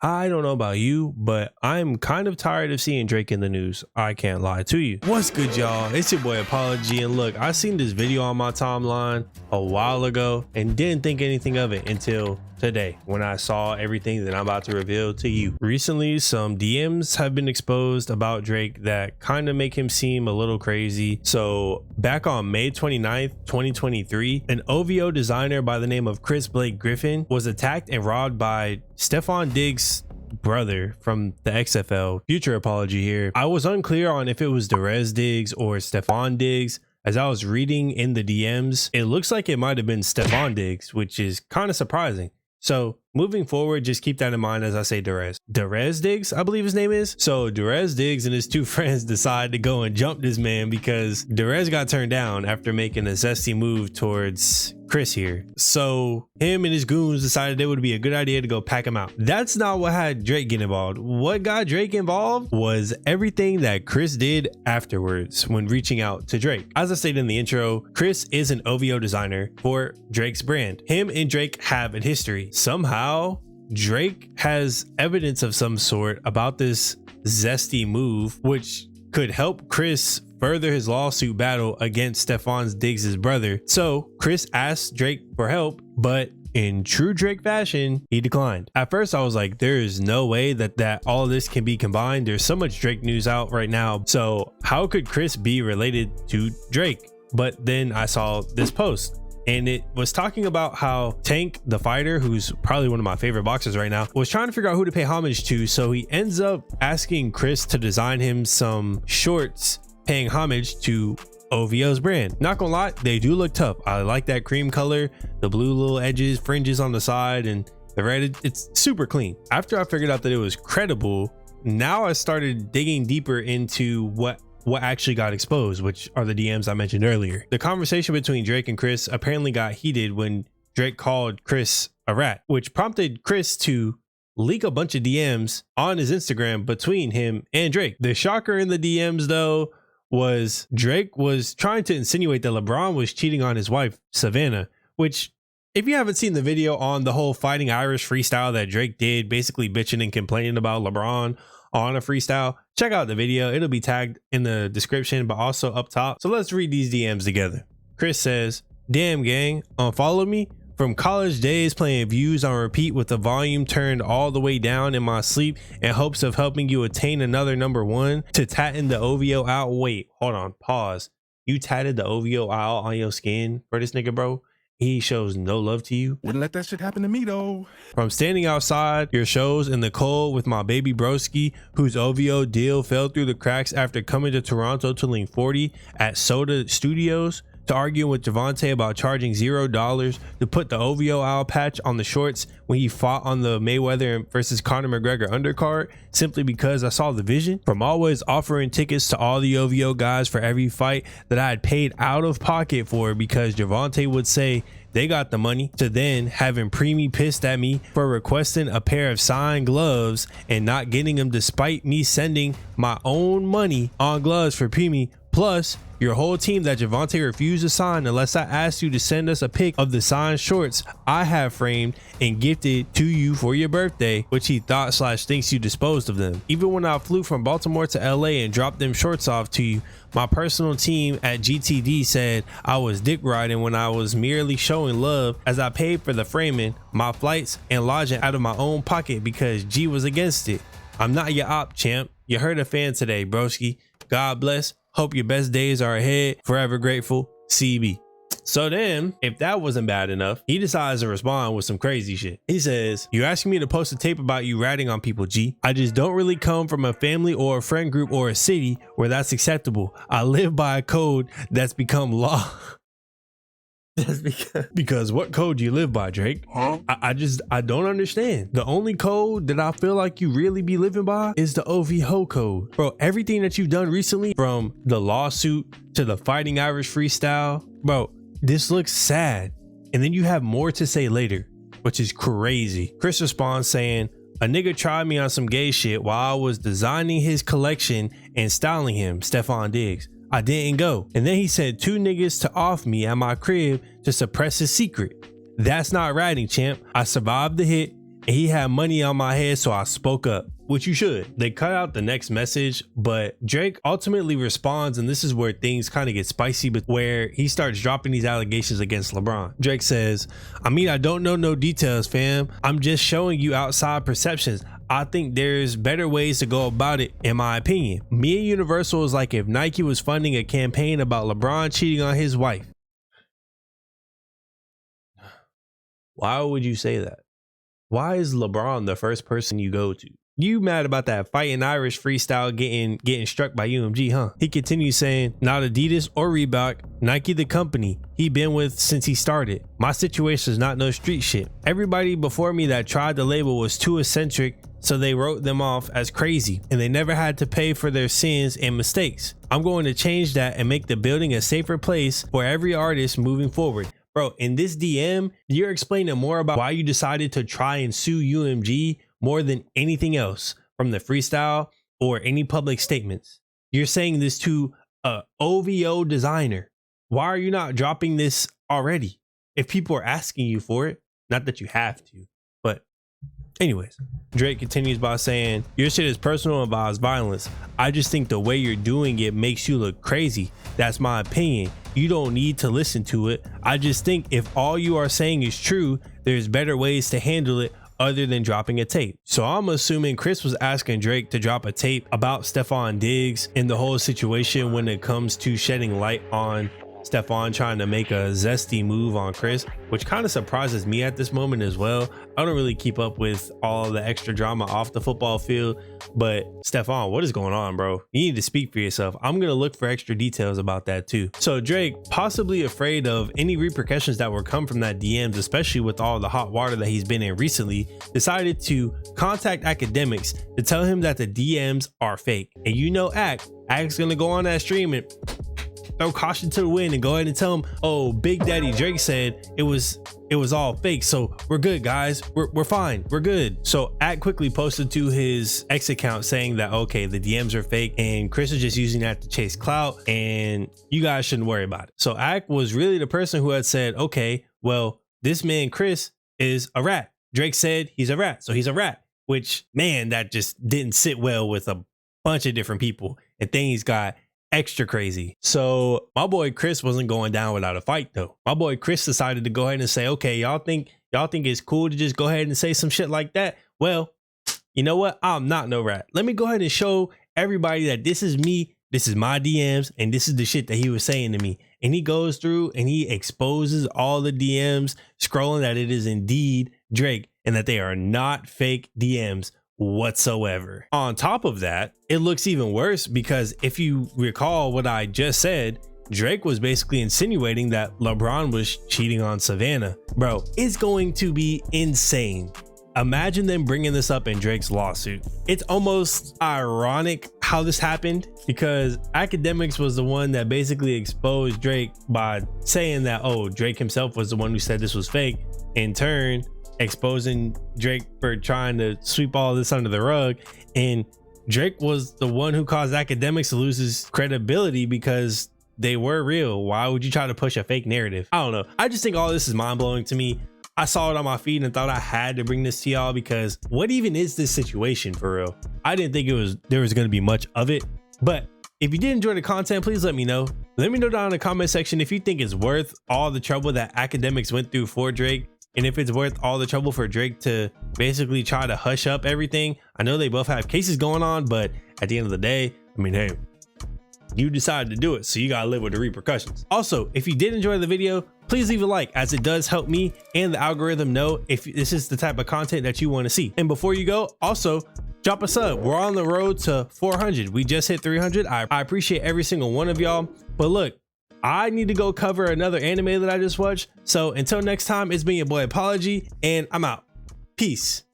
I don't know about you, but I'm kind of tired of seeing Drake in the news. I can't lie to you. What's good, y'all? It's your boy Apolxgy, and look, I seen this video on my timeline a while ago and didn't think anything of it until today when I saw everything that I'm about to reveal to you. Recently, some DMs have been exposed about Drake that kind of make him seem a little crazy. So back on May 29th, 2023, an OVO designer by the name of Chris Blake Griffin was attacked and robbed by Steffon Diggs' brother from the XFL. Future apology here. I was unclear on if it was Griffith Diggs or Steffon Diggs. As I was reading in the DMs, it looks like it might have been Steffon Diggs, which is kind of surprising. So moving forward, just keep that in mind as I say Griffith Diggs, I believe his name is. So Griffith Diggs and his two friends decide to go and jump this man because Griffith got turned down after making a zesty move towards Chris here. So him and his goons decided it would be a good idea to go pack him out. That's not what had Drake get involved. What got Drake involved was everything that Chris did afterwards when reaching out to Drake. As I stated in the intro, Chris is an OVO designer for Drake's brand. Him and Drake have a history. Somehow Drake has evidence of some sort about this zesty move, which could help Chris further his lawsuit battle against Steffon Diggs' brother. So Chris asked Drake for help, but in true Drake fashion, he declined. At first, I was like, there is no way that all of this can be combined. There's so much Drake news out right now. So how could Chris be related to Drake? But then I saw this post, and it was talking about how Tank, the fighter, who's probably one of my favorite boxers right now, was trying to figure out who to pay homage to. So he ends up asking Chris to design him some shorts paying homage to OVO's brand. Not gonna lie, they do look tough. I like that cream color, the blue little edges, fringes on the side, and the red, it's super clean. After I figured out that it was credible, now I started digging deeper into what actually got exposed, which are the DMs I mentioned earlier. The conversation between Drake and Chris apparently got heated when Drake called Chris a rat, which prompted Chris to leak a bunch of DMs on his Instagram between him and Drake. The shocker in the DMs though was Drake was trying to insinuate that LeBron was cheating on his wife, Savannah, which if you haven't seen the video on the whole Fighting Irish freestyle that Drake did, basically bitching and complaining about LeBron on a freestyle, check out the video. It'll be tagged in the description, but also up top. So let's read these DMs together. Chris says, "Damn gang, unfollow me? From college days playing views on repeat with the volume turned all the way down in my sleep in hopes of helping you attain another #1 to tatting the OVO out." Wait, hold on, pause. You tatted the OVO out on your skin for this nigga, bro? He shows no love to you. Wouldn't let that shit happen to me though. From standing outside your shows in the cold with my baby broski, whose OVO deal fell through the cracks after coming to Toronto to lean 40 at Soda Studios, to arguing with Javante about charging $0 to put the OVO owl patch on the shorts when he fought on the Mayweather versus Conor McGregor undercard simply because I saw the vision. From always offering tickets to all the OVO guys for every fight that I had paid out of pocket for because Javante would say they got the money, to then having Preemie pissed at me for requesting a pair of signed gloves and not getting them despite me sending my own money on gloves for Preemie, plus your whole team that Javante refused to sign unless I asked you to send us a pic of the signed shorts I have framed and gifted to you for your birthday, which he thought / thinks you disposed of them. Even when I flew from Baltimore to LA and dropped them shorts off to you, my personal team at GTD said I was dick riding when I was merely showing love, as I paid for the framing, my flights and lodging out of my own pocket because G was against it. I'm not your op, champ. You heard a fan today, broski. God bless. Hope your best days are ahead. Forever grateful, CB. So then, if that wasn't bad enough, he decides to respond with some crazy shit. He says, "You're asking me to post a tape about you ratting on people, G. I just don't really come from a family or a friend group or a city where that's acceptable. I live by a code that's become law." That's because what code do you live by, Drake? Huh? I don't understand. The only code that I feel like you really be living by is the OVO code. Bro, everything that you've done recently, from the lawsuit to the Fighting Irish freestyle, bro, this looks sad. And then you have more to say later, which is crazy. Chris responds saying, "A nigga tried me on some gay shit while I was designing his collection and styling him, Steffon Diggs. I didn't go. And then he sent 2 niggas to off me at my crib to suppress his secret. That's not ratting, champ. I survived the hit and he had money on my head, so I spoke up, which you should. They cut out the next message, but Drake ultimately responds, and this is where things kind of get spicy, but where he starts dropping these allegations against LeBron. Drake says, I mean, I don't know no details, fam. I'm just showing you outside perceptions. I think there's better ways to go about it, in my opinion. Me and Universal is like if Nike was funding a campaign about LeBron cheating on his wife. Why would you say that? Why is LeBron the first person you go to? You mad about that fighting Irish freestyle getting struck by UMG, huh? He continues saying, not Adidas or Reebok, Nike the company he been with since he started. My situation is not no street shit. Everybody before me that tried the label was too eccentric, so they wrote them off as crazy, and they never had to pay for their sins and mistakes. I'm going to change that and make the building a safer place for every artist moving forward. Bro, in this DM, you're explaining more about why you decided to try and sue UMG more than anything else from the freestyle or any public statements. You're saying this to a OVO designer. Why are you not dropping this already? If people are asking you for it, not that you have to, but anyways, Drake continues by saying, your shit is personal and involves violence. I just think the way you're doing it makes you look crazy. That's my opinion. You don't need to listen to it. I just think if all you are saying is true, there's better ways to handle it other than dropping a tape. So I'm assuming Chris was asking Drake to drop a tape about Steffon Diggs and the whole situation when it comes to shedding light on Steffon trying to make a zesty move on Chris, which kind of surprises me at this moment as well. I don't really keep up with all the extra drama off the football field, but Steffon, what is going on, bro? You need to speak for yourself. I'm gonna look for extra details about that too. So Drake, possibly afraid of any repercussions that will come from that DMs, especially with all the hot water that he's been in recently, decided to contact academics to tell him that the DMs are fake. And you know, Act's gonna go on that stream and throw caution to the wind and go ahead and tell him, oh, Big Daddy Drake said it was all fake, so we're good, guys, we're fine, we're good. So Act quickly posted to his X account saying that, okay, the DMs are fake and Chris is just using that to chase clout and you guys shouldn't worry about it. So Act was really the person who had said, okay, well, this man Chris is a rat. Drake said he's a rat, so he's a rat, which, man, that just didn't sit well with a bunch of different people, and things got extra crazy. So my boy Chris wasn't going down without a fight though. My boy Chris decided to go ahead and say, okay, y'all think it's cool to just go ahead and say some shit like that? Well, you know what? I'm not no rat. Let me go ahead and show everybody that this is me, this is my DMs, and this is the shit that he was saying to me. And he goes through and he exposes all the DMs, scrolling that it is indeed Drake and that they are not fake DMs whatsoever. On top of that, it looks even worse because if you recall what I just said, Drake was basically insinuating that LeBron was cheating on Savannah. Bro, it's going to be insane. Imagine them bringing this up in Drake's lawsuit. It's almost ironic how this happened because Academics was the one that basically exposed Drake by saying that, oh, Drake himself was the one who said this was fake. In turn, exposing Drake for trying to sweep all this under the rug, and Drake was the one who caused Academics to lose his credibility because they were real. Why would you try to push a fake narrative? I don't know. I just think all this is mind-blowing to me. I saw it on my feed and thought I had to bring this to y'all because what even is this situation for real? I didn't think there was going to be much of it, but if you did enjoy the content, please let me know. Let me know down in the comment section if you think it's worth all the trouble that Academics went through for Drake, and if it's worth all the trouble for Drake to basically try to hush up everything. I know they both have cases going on, but at the end of the day, I mean, hey, you decided to do it, so you gotta live with the repercussions. Also, if you did enjoy the video, please leave a like, as it does help me and the algorithm know if this is the type of content that you want to see. And before you go, also drop a sub. We're on the road to 400. We just hit 300. I appreciate every single one of y'all. But look, I need to go cover another anime that I just watched. So until next time, it's been your boy Apolxgy, and I'm out. Peace.